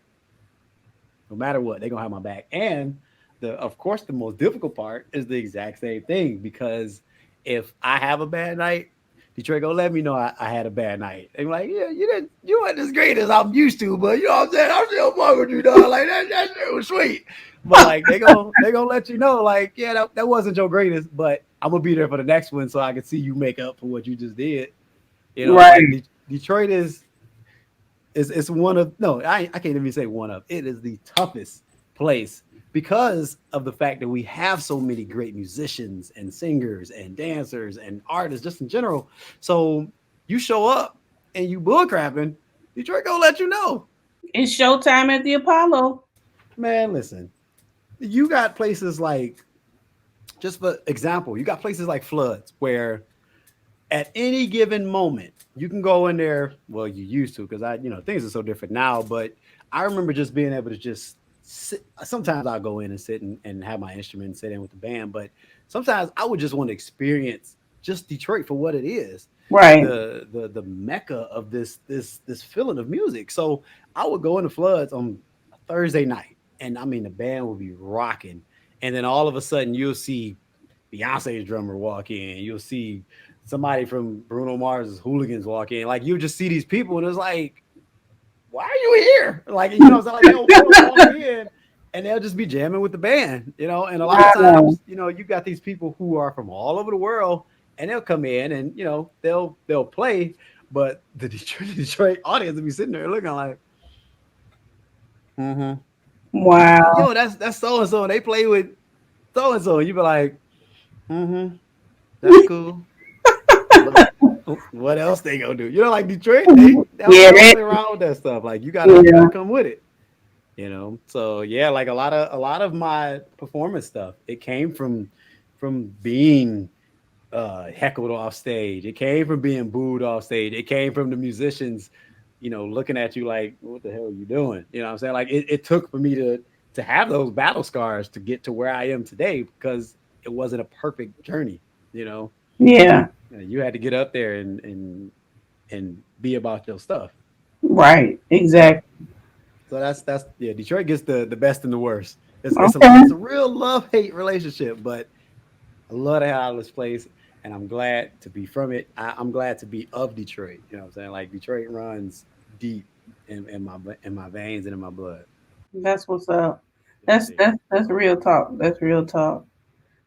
no matter what. They're gonna have my back. And of course the most difficult part is the exact same thing, because if I have a bad night, Detroit gonna let me know I had a bad night. And like, yeah, you weren't as great as I'm used to, but you know what I'm saying? I'm still fucking with you, dog. Like that shit was sweet. But like they gonna let you know, like, yeah, that wasn't your greatest, but I'm gonna be there for the next one so I can see you make up for what you just did. Like Right. Detroit is one of, no, I can't even say one of, it is the toughest place because of the fact that we have so many great musicians and singers and dancers and artists just in general. So you show up and you bullcrapping, Detroit gonna let you know. It's showtime at the Apollo. Man, listen, you got places like, just for example, you got places like Floods where at any given moment you can go in there. Well, you used to, because things are so different now, but I remember just being able to just sit. Sometimes I'll go in and sit and have my instrument and sit in with the band, but sometimes I would just want to experience just Detroit for what it is, Right. the mecca of this feeling of music. So I would go into Floods on a Thursday night, and I mean the band would be rocking, and then all of a sudden you'll see Beyonce's drummer walk in. You'll see somebody from Bruno Mars's Hooligans walk in. Like you just see these people, and it's like, why are you here? Like it's like they'll walk in and they'll just be jamming with the band, And a lot of times, you got these people who are from all over the world, and they'll come in and they'll play, but the Detroit audience will be sitting there looking like, mm-hmm. Like, Wow. yo, that's so and so, and they play with so and so, and you be like, mm-hmm. That's cool. But what else they gonna do? Like Detroit, they Yeah, don't that, play around with that stuff. Like you yeah, gotta come with it. So yeah, like a lot of my performance stuff, it came from being heckled off stage. It came from being booed off stage. It came from the musicians, looking at you like, what the hell are you doing? You know what I'm saying? Like it took for me to have those battle scars to get to where I am today, because it wasn't a perfect journey, you know. yeah, You had to get up there and be about your stuff. right, So exactly. so that's yeah. Detroit gets the best and the worst. It's a Okay, it's a real love hate relationship, but I love the hell out of this place, and I'm glad to be from it. I'm glad to be of Detroit. You know what I'm saying? Like Detroit runs deep in my veins and in my blood. that's what's up. Yes, That's indeed. that's that's real talk. That's real talk.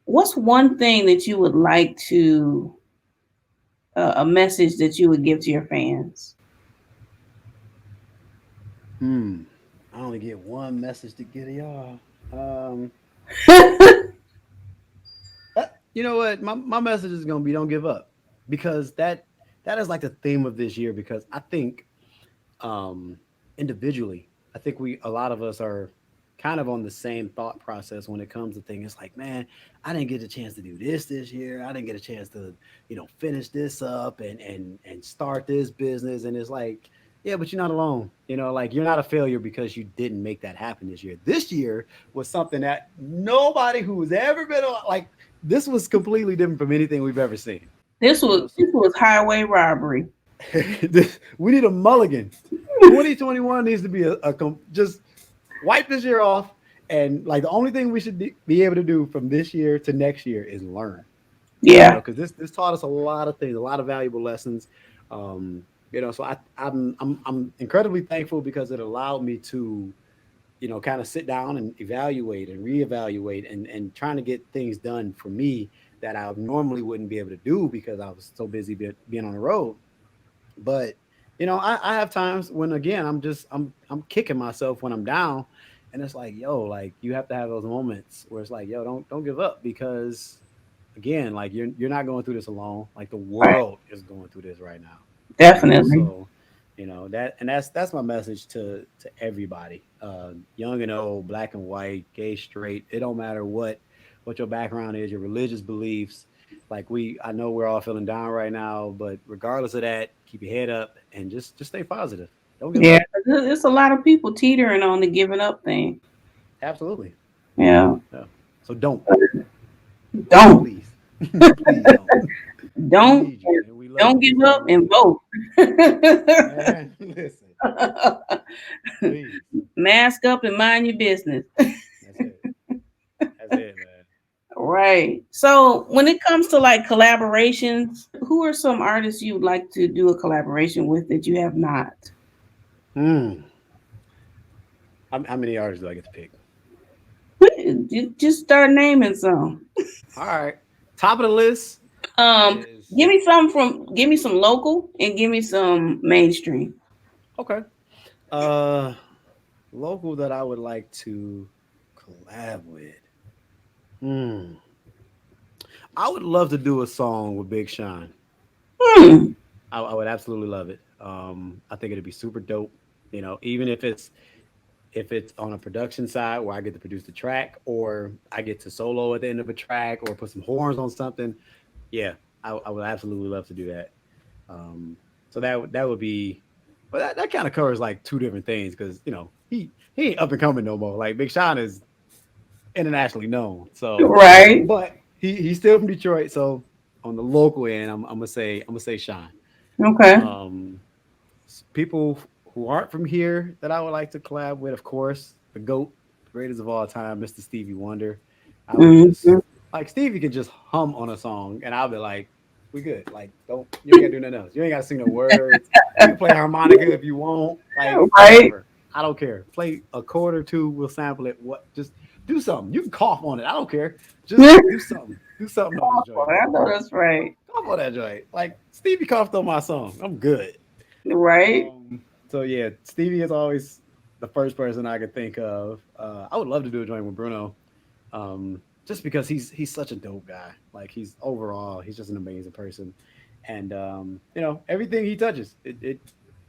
What's one thing that you would like to a message that you would give to your fans? Hmm. I only get one message to get to y'all. Um. You know what? My message is gonna be, don't give up, because that is like the theme of this year. Because I think um, individually, I think a lot of us are kind of on the same thought process when it comes to things. It's like, man, I didn't get a chance to do this year. I didn't get a chance to, finish this up and start this business. And it's like, yeah, but you're not alone. Like you're not a failure because you didn't make that happen this year. This year was something that nobody who's ever been on, like, this was completely different from anything we've ever seen. This You was know, so this was highway robbery. we need a mulligan. 2021 needs to be just wipe this year off, and like the only thing we should be able to do from this year to next year is learn. Yeah, Because this taught us a lot of things, a lot of valuable lessons. Um, so I'm incredibly thankful because it allowed me to kind of sit down and evaluate and reevaluate and trying to get things done for me that I normally wouldn't be able to do because I was so busy being on the road. But I have times when, again, I'm kicking myself when I'm down, and it's like, yo, like you have to have those moments where it's like, yo, don't give up, because again, like you're not going through this alone. Like the right. world is going through this right now. Definitely. So that's my message to everybody, young and old, black and white, gay, straight. It don't matter what your background is, your religious beliefs. Like I know we're all feeling down right now, but regardless of that, keep your head up and just stay positive. Don't give Yeah, up. there's a lot of people teetering on the giving up thing. Absolutely. Yeah, Yeah. So don't, don't please, please don't. We don't need you, man. We love don't you. give We up love and you, vote. man. Listen, please. Mask up and mind your business. That's it. That's it, man. Right. So when it comes to like collaborations, who are some artists you would like to do a collaboration with that you have not? Hmm. How many artists do I get to pick? You just start naming some. All right. Top of the list Um, is give me some local and give me some mainstream. okay. Uh, Local that I would like to collab with. Hmm. I would love to do a song with Big Sean. Hmm. I would absolutely love it. I think it'd be super dope. You know, even if it's on a production side where I get to produce the track, or I get to solo at the end of a track, or put some horns on something. Yeah, I would absolutely love to do that. Um, so that would be, but that kind of covers like two different things because he ain't up and coming no more. Like Big Sean is internationally known, so Right. but he's still from Detroit. So on the local end, I'm gonna say Sean. Okay. Um, People who aren't from here that I would like to collab with, of course, the GOAT, greatest of all time, Mr. Stevie Wonder. I would just Mhm. like Stevie could just hum on a song and I'll be like, we good. Like, don't you ain't gotta do nothing else. You ain't gotta sing the words. You can play harmonica if you want, like Right. whatever. I don't care. Play a chord or two, we'll sample it. What just do something. You can cough on it. I don't care. Just do something. Do something on this joint. I know that's right. Cough on that joint. Like Stevie coughed on my song. I'm good. Right. So yeah, Stevie is always the first person I could think of. I would love to do a joint with Bruno, just because he's such a dope guy. Like he's just an amazing person, and everything he touches, it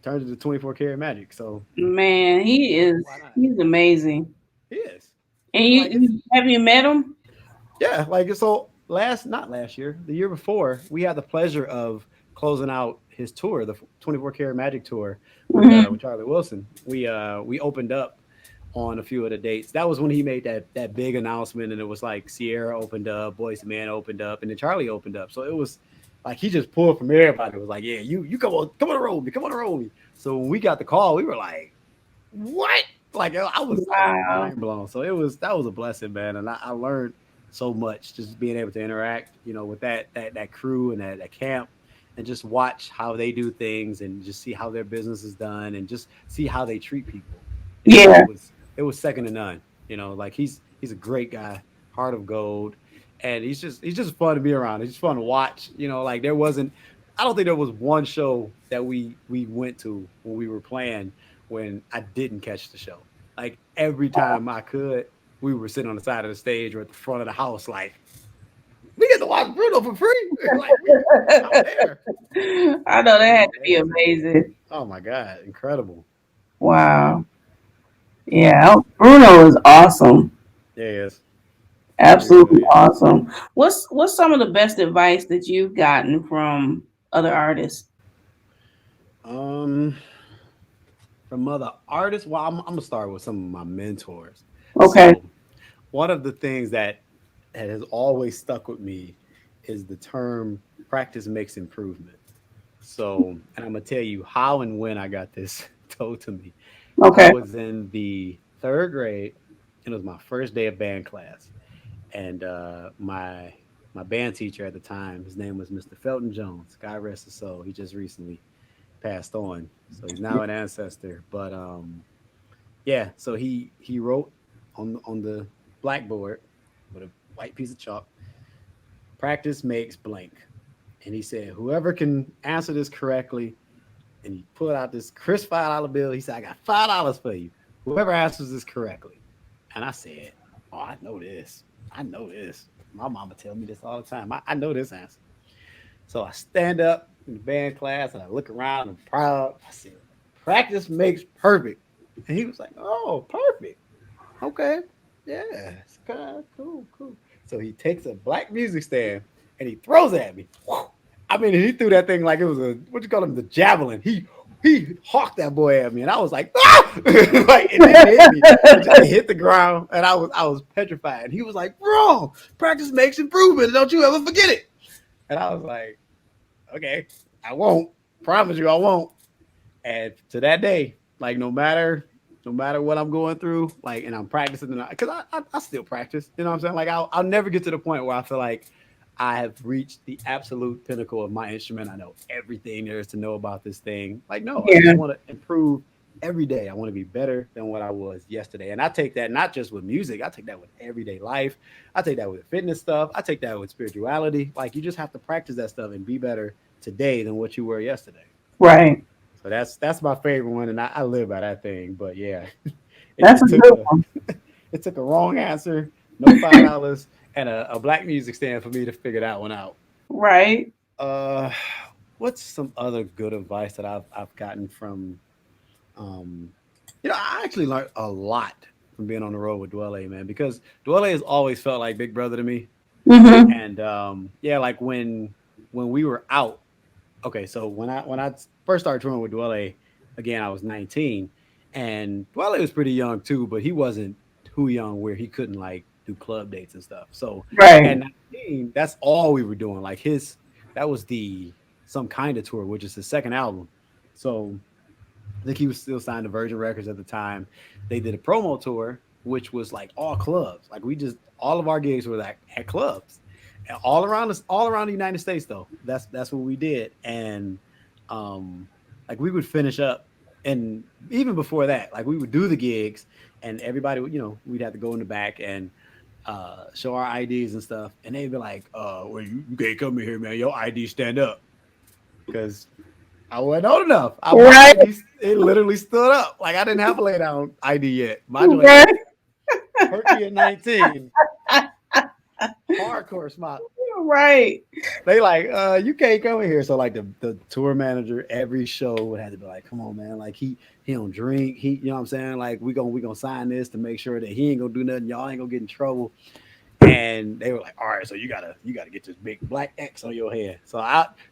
turns into 24 karat magic. So Man, why not? he's amazing. He is. And Like it's have you met him? Yeah, like so not last year, the year before, we had the pleasure of closing out his tour, the 24 Karat Magic tour Hmm. with Charlie Wilson. We opened up on a few of the dates. That was when he made that big announcement, and it was like Sierra opened up, Boyz II Man opened up, and then Charlie opened up. So it was like he just pulled from everybody. It was like, yeah, you come on the road me, come on the road me. So when we got the call, we were like, what? Like I was Wow. mind blown. So that was a blessing, man, and I learned so much just being able to interact, with that crew and that camp, and just watch how they do things and just see how their business is done and just see how they treat people. Yeah. It was second to none. Like he's a great guy, heart of gold, and he's just fun to be around. It's just fun to watch. Like there wasn't. I don't think there was one show that we went to when we were playing when I didn't catch the show. Like every time I could, we were sitting on the side of the stage or at the front of the house, like we get to watch Bruno for free. Like we out there. I know that It was had to be amazing. amazing. Oh my god, incredible. Wow. So Yeah. Bruno is awesome. yeah, yes, he Absolutely really is. awesome. What's some of the best advice that you've gotten from other artists? Um, from other artists, well, I'm gonna start with some of my mentors. Okay. So one of the things that has always stuck with me is the term practice makes improvement. So, and I'm gonna tell you how and when I got this told to me. I Okay. was in the third grade, and it was my first day of band class, and my band teacher at the time, his name was Mr. Felton Jones. God rest his soul. He just recently passed on, so he's now an ancestor. But yeah, so he wrote on the blackboard with a white piece of chalk, "Practice makes blank," and he said, "Whoever can answer this correctly," and he pulled out this crisp $5 bill. He said, "I got $5 for you. Whoever answers this correctly." And I said, "Oh, I know this. I know this. My mama tell me this all the time. I know this answer." So I stand up in the band class and I look around. I'm proud. I said, "Practice makes perfect." And he was like, "Oh, perfect. Okay. Yeah. It's kind of cool, cool." So he takes a black music stand and he throws it at me. I mean, he threw that thing like it was a what you call him, the javelin. He hawked that boy at me, and I was like, ah! Like it didn't hit me. It just hit the ground, and I was petrified. And he was like, "Bro, practice makes improvement. Don't you ever forget it." And I was like, "Okay, I won't. Promise you, I won't." And to that day, like no matter what I'm going through, like, and I'm practicing, because I still practice. You know what I'm saying? Like, I'll never get to the point where I feel like I have reached the absolute pinnacle of my instrument. I know everything there is to know about this thing. Like, no, I Yeah. just want to improve every day. I want to be better than what I was yesterday. And I take that not just with music, I take that with everyday life. I take that with fitness stuff. I take that with spirituality. Like, you just have to practice that stuff and be better today than what you were yesterday. Right. So that's my favorite one, and I live by that thing. But yeah, it, That's it a took good a one. it took a wrong answer, no $5, and a black music stand for me to figure that one out. Right. Uh, what's some other good advice that I've gotten from um I actually learned a lot from being on the road with Dwelle, man, because Dwelle has always felt like big brother to me. Mm-hmm. And yeah, like when we were out, okay, so when I first started touring with Dwelle, again, I was 19, and Dwelle was pretty young too, but he wasn't too young where he couldn't like do club dates and stuff. So at Right. 19, that's all we were doing. Like his that was the Some Kind of Tour, which is his second album. So I think he was still signed to Virgin Records at the time. They did a promo tour, which was like all clubs. Like we just all of our gigs were like at clubs, and all around the United States. Though that's what we did, and like we would finish up, and even before that, like we would do the gigs, and everybody would, we'd have to go in the back and show our IDs and stuff, and they'd be like, well, you can't come in here, man. Your ID stand up, because I wasn't old enough. My Right. ID, it literally stood up. Like I didn't have a lay down ID yet. My joint Right. was perky at 19. Hardcore smart. Right. They like, you can't come in here. So like the tour manager every show would have to be like, come on, man. Like he don't drink. You know what I'm saying? Like we gonna sign this to make sure that he ain't gonna do nothing. Y'all ain't gonna get in trouble. And they were like, "All right, so you gotta get this big black X on your head." So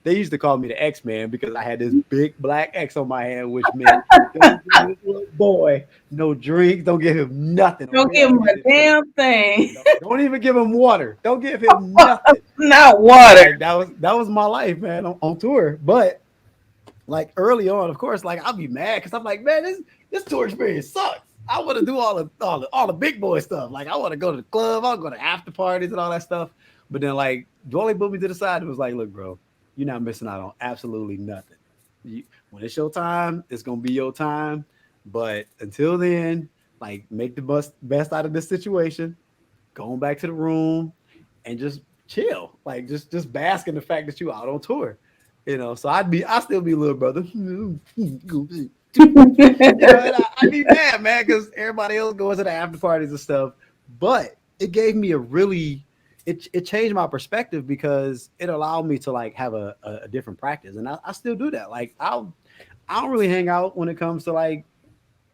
they used to call me the X Man because I had this big black X on my hand, which meant don't give this little boy no drinks, don't give him nothing. Don't Okay, give let him me a get this straight. damn thing. Don't even give him water. Don't give him nothing. Not water. Like that was my life, man, on tour. But like early on, of course, like I'll be mad because I'm like, man, this tour experience sucks. I want to do all the big boy stuff. Like I want to go to the club, I'll go to after parties and all that stuff. But then like Dwelle put me to the side and was like, look, bro, you're not missing out on absolutely nothing. When it's your time, it's gonna be your time. But until then, like make the best out of this situation. Going back to the room and just chill. Like just bask in the fact that you out on tour. So I still be little brother. And I'd be mad, man, because everybody else goes to the after parties and stuff. But it gave me it changed my perspective because it allowed me to like have a different practice. And I still do that. Like I don't really hang out when it comes to like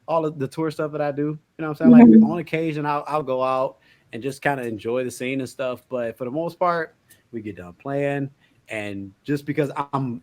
all of the tour stuff that I do. You know what I'm saying? Like Mhm. on occasion I'll go out and just kind of enjoy the scene and stuff. But for the most part, we get done playing. And just because I'm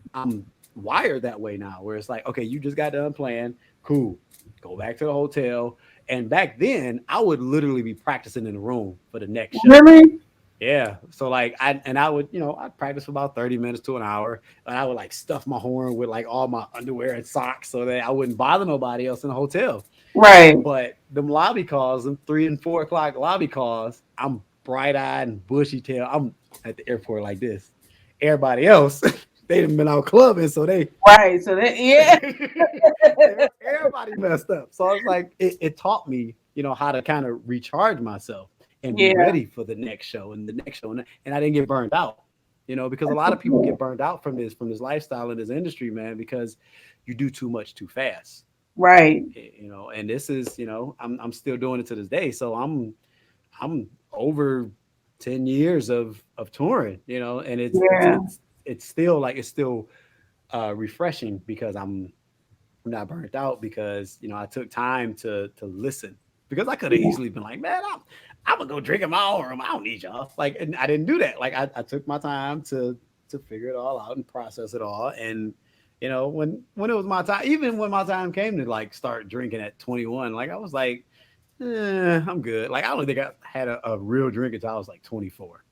wired that way now, where it's like, okay, you just got done playing, cool, go back to the hotel. And back then, I would literally be practicing in the room for the next show. Really? Yeah. So like I would, I'd practice for about 30 minutes to an hour. And I would like stuff my horn with like all my underwear and socks so that I wouldn't bother nobody else in the hotel. Right. But them lobby calls, them 3 and 4 o'clock lobby calls, I'm bright eyed and bushy tail. I'm at the airport like this. Everybody else, they done been out clubbing, so Right. So that yeah. everybody messed up. So I was like, it taught me, how to kind of recharge myself and be Yeah. ready for the next show and the next show. And I didn't get burned out, because a lot of people get burned out from this lifestyle in this industry, man, because you do too much too fast. Right. And this is, I'm still doing it to this day. So I'm over 10 years of touring, and it's it's Yeah. it's it's still like it's still refreshing because I'm not burnt out because I took time to listen because I could have Yeah. easily been like, man, I'm gonna go drink in my own room. I don't need y'all. Like, and I didn't do that. Like, I took my time to figure it all out and process it all. And when it was my time, even when my time came to like start drinking at 21, like I was like, I'm good. Like, I don't think I had a real drink until I was like 24.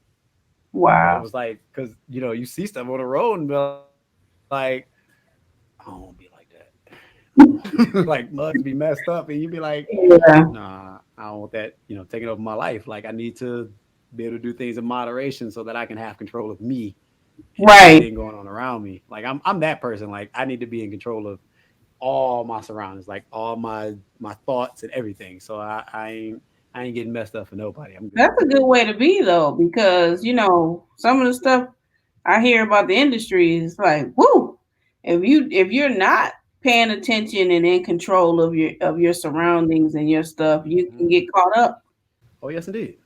But it Wow. was like, because you see stuff on the road and be like, I don't want to be like that. Like mugs be messed up, and you be like, Yeah. nah, I don't want that, taking over my life. Like I need to be able to do things in moderation so that I can have control of me and Right. everything going on around me. Like I'm that person. Like I need to be in control of all my surroundings, like all my thoughts and everything. So I ain't getting messed up for nobody. I'm good. That's a good way to be though, because some of the stuff I hear about the industry is like, whoo. If you're not paying attention and in control of your surroundings and your stuff, you Hmm. can get caught up. Oh yes, indeed.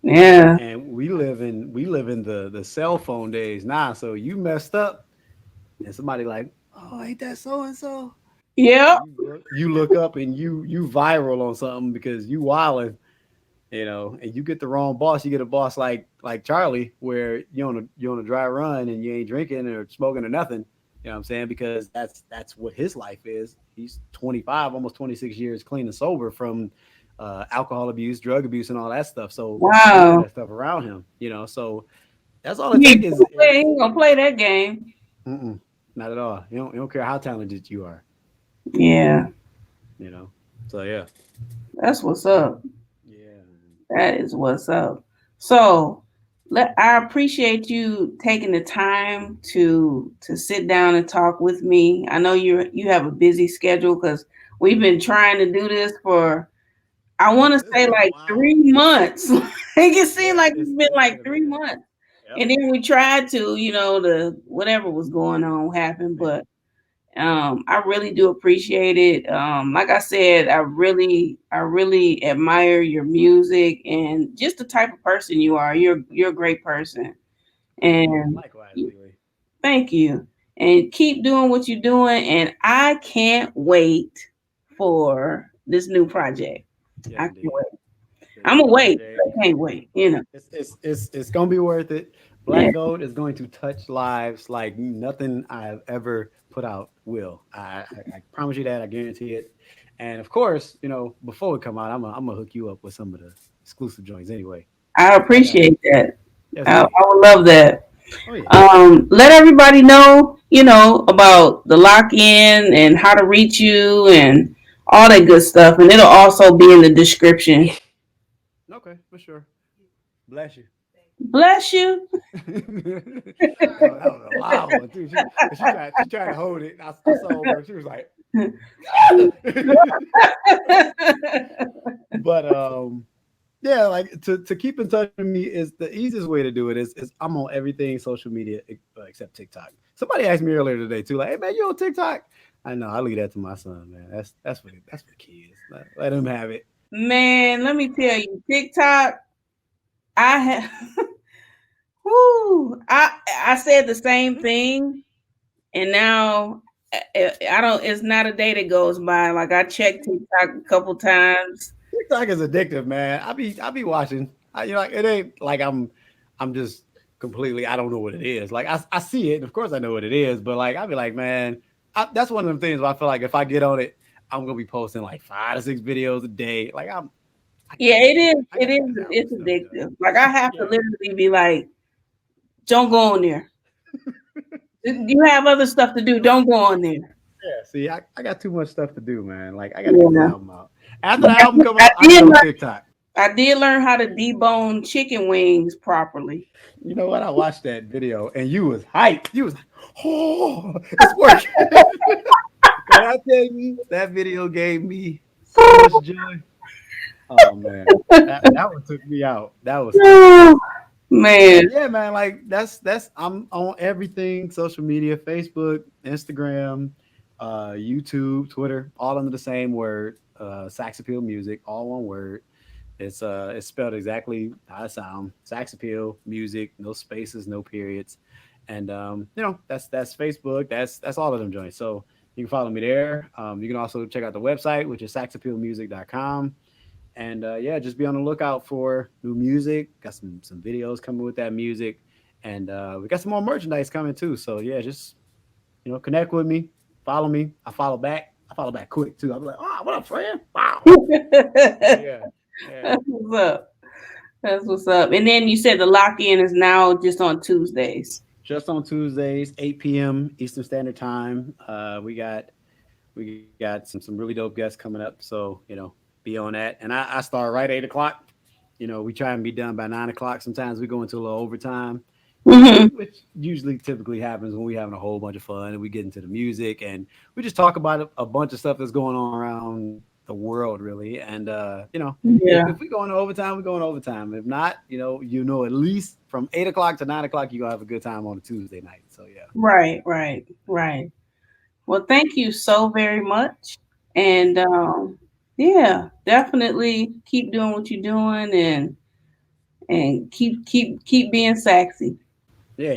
Yeah. And we live in the cell phone days now. So you messed up, and somebody like, oh, ain't that so and so? Yeah. You look up and you viral on something because you wildin', and you get the wrong boss. You get a boss like Charlie, where you're on a dry run and you ain't drinking or smoking or nothing. You know what I'm saying? Because that's what his life is. He's 25, almost 26 years clean and sober from alcohol abuse, drug abuse, and all that stuff. So none of Wow. that stuff around him. So that's all it He takes ain't is he ain't gonna play that game. mm-mm, not at all. You don't care how talented you are. Yeah, You know. So yeah, that's what's up. yeah, That is what's up. So I appreciate you taking the time to sit down and talk with me. I know you have a busy schedule because we've been trying to do this for, I want to it's say, been a like while. 3 months. Like it seemed Yeah, like it's it's been it's been like a three minute. months. Yep. And then we tried to, the whatever was going on happened, Yeah. but I really do appreciate it. Like I said, I really admire your music and just the type of person you are. You're a great person, Thank you. and Likewise, Lele. thank you. And keep doing what you're doing. And I can't wait for this new project. I Yes, can't indeed. wait. The I'm new gonna wait. project. But I can't wait. It's gonna be worth it. Yeah. Black Gold is going to touch lives like nothing I've ever put out will. I promise you that. I guarantee it. And of course, before we come out, I'm gonna hook you up with some of the exclusive joints anyway. I So I got you. appreciate that. Yes, I indeed. would love that. Oh yeah. Let everybody know, about the lock in and how to reach you and all that good stuff. And it'll also be in the description. Okay, for sure. Bless you. Bless you. That was a loud one too. She tried to hold it. I saw her. She was like, but yeah, like to keep in touch with me is the easiest way to do it is I'm on everything social media except TikTok. Somebody asked me earlier today too, like, hey man, you on TikTok? I know I leave that to my son, man. That's for kids. Let him have it. Man, let me tell you, TikTok, I have whoo, I said the same thing, and now I don't, it's not a day that goes by. Like I checked TikTok a couple times. TikTok is addictive, man. I be watching. Like it ain't like I'm just completely. I don't know what it is. Like I see it. Of course, I know what it is. But like I be like, man, that's one of them things where I feel like if I get on it, I'm gonna be posting like 5 to 6 videos a day. Like I Yeah, got it is. I It got is. better It's stuff addictive. done. Like I have to Yeah. literally be like, don't go on there. You have other stuff to do. Don't go on there. Yeah. See, I got too much stuff to do, man. Like I got to get this Yeah. album out. After the album come I out, I did get on learn. TikTok. I did learn how to debone chicken wings properly. You know what? I watched that video and you was hyped. You was like, oh, it's working. When I tell you that video gave me so much joy. Oh man, that one took me out. That was funny. Oh, But man. yeah, man, like that's I'm on everything social media, Facebook, Instagram, YouTube, Twitter, all under the same word. SAXAPPEAL Music, all one word. It's spelled exactly how it sounds. SAXAPPEAL Music, no spaces, no periods. And that's Facebook. That's all of them joints. So you can follow me there. You can also check out the website, which is saxappealmusic.com. And yeah, just be on the lookout for new music. Got some videos coming with that music, and we got some more merchandise coming too. So yeah, just connect with me, follow me. I follow back. I follow back quick too. I'm like, oh, what up, friend? Wow. So yeah, yeah. That's what's up. That's what's up. And then you said the lock in is now just on Tuesdays. Just on Tuesdays, 8 p.m. Eastern Standard Time. We got some really dope guests coming up. So be on that. And I start right 8 o'clock. We try and be done by 9 o'clock. Sometimes we go into a little overtime, Hmm. which usually typically happens when we having a whole bunch of fun and we get into the music and we just talk about a bunch of stuff that's going on around the world, really. And if Yeah. we go into overtime, we go into overtime. If not, at least from 8 o'clock to 9 o'clock, you're gonna have a good time on a Tuesday night. So yeah. Right. Right. Right. Well, thank you so very much. And yeah, definitely keep doing what you're doing and keep being sexy. Yeah,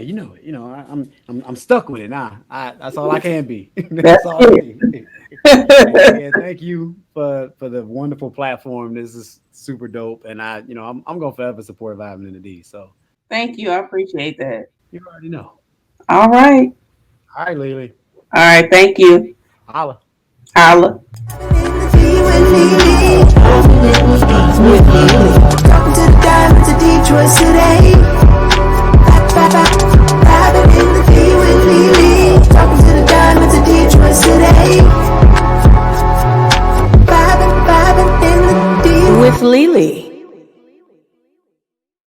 I'm stuck with it now. That's all I can be. That's That's all I it. be. And thank you for the wonderful platform. This is super dope, and I'm gonna forever support Vibin in the D. So Thank you. I appreciate that. you already know. All right. All right, Lele, All right. Thank you. holla. Holla. Talking to the diamonds of Detroit City.